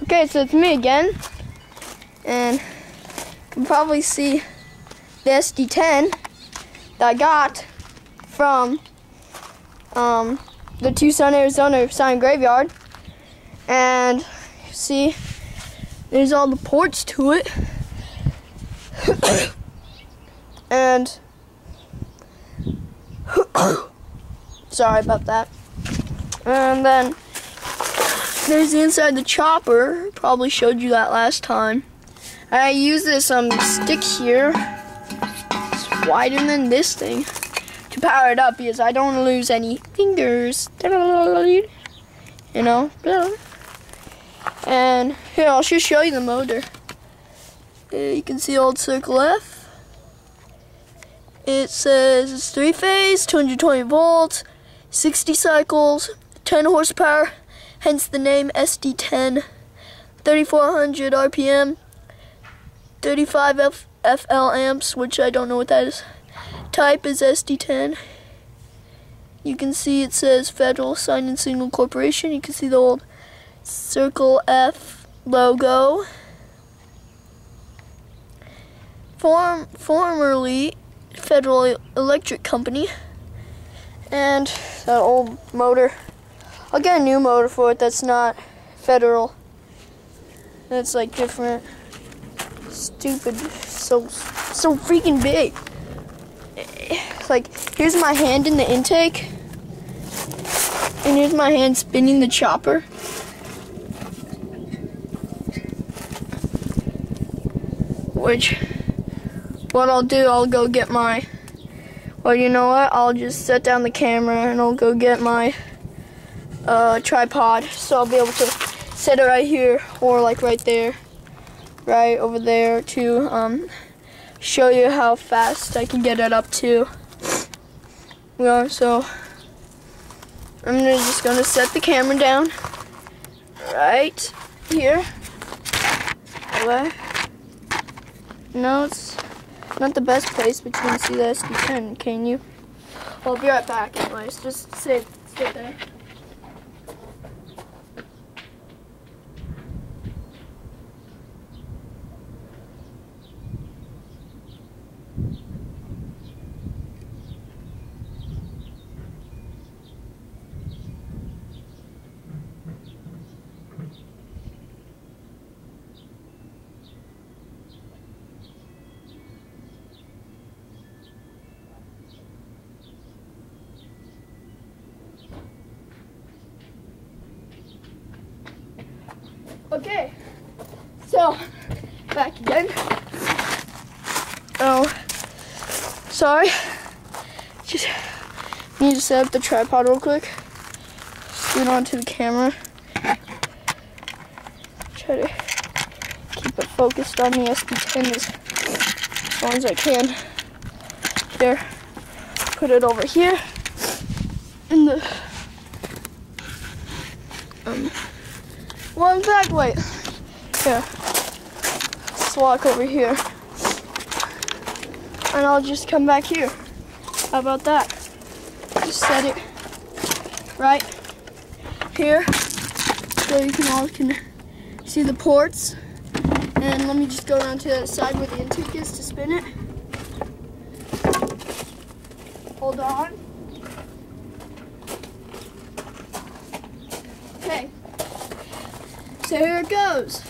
Okay, so it's me again, and you can probably see the SD-10 that I got from the Tucson, Arizona sign graveyard. And you see, there's all the ports to it. And sorry about that. And then there's the inside of the chopper. Probably showed you that last time. I use this stick here. It's wider than this thing to power it up because I don't want to lose any fingers. You know. And here, I'll just show you the motor. You can see old circle F. It says it's 3-phase, 220 volts, 60 cycles, 10 horsepower, hence the name SD-10, 3400 RPM, 35 FL amps, which I don't know what that is. Type is SD-10. You can see it says Federal Sign and Signal Corporation. You can see the old circle F logo. Formerly Federal Electric Company. And that old motor, I'll get a new motor for it that's not Federal. That's like different. Stupid, so freaking big. It's like, here's my hand in the intake, and here's my hand spinning the chopper. Which, what I'll do, I'll go get my, well, you know what, I'll just set down the camera and I'll go get my tripod, so I'll be able to set it right here, or like right there, right over there, to show you how fast I can get it up to. Yeah, so I'm just gonna set the camera down right here. Away. No, it's not the best place, but you can see the SD-10, can you? Well, I'll be right back anyways. Just stay there. Okay, so back again. Oh, sorry. Just need to set up the tripod real quick. Scoot onto the camera. Try to keep it focused on the SD-10 as long as I can. There. Put it over here in the well, in fact, wait. Here. Let's walk over here. And I'll just come back here. How about that? Just set it right here so you can see the ports. And let me just go around to the other side where the intake is to spin it. Hold on. Okay. So here it goes.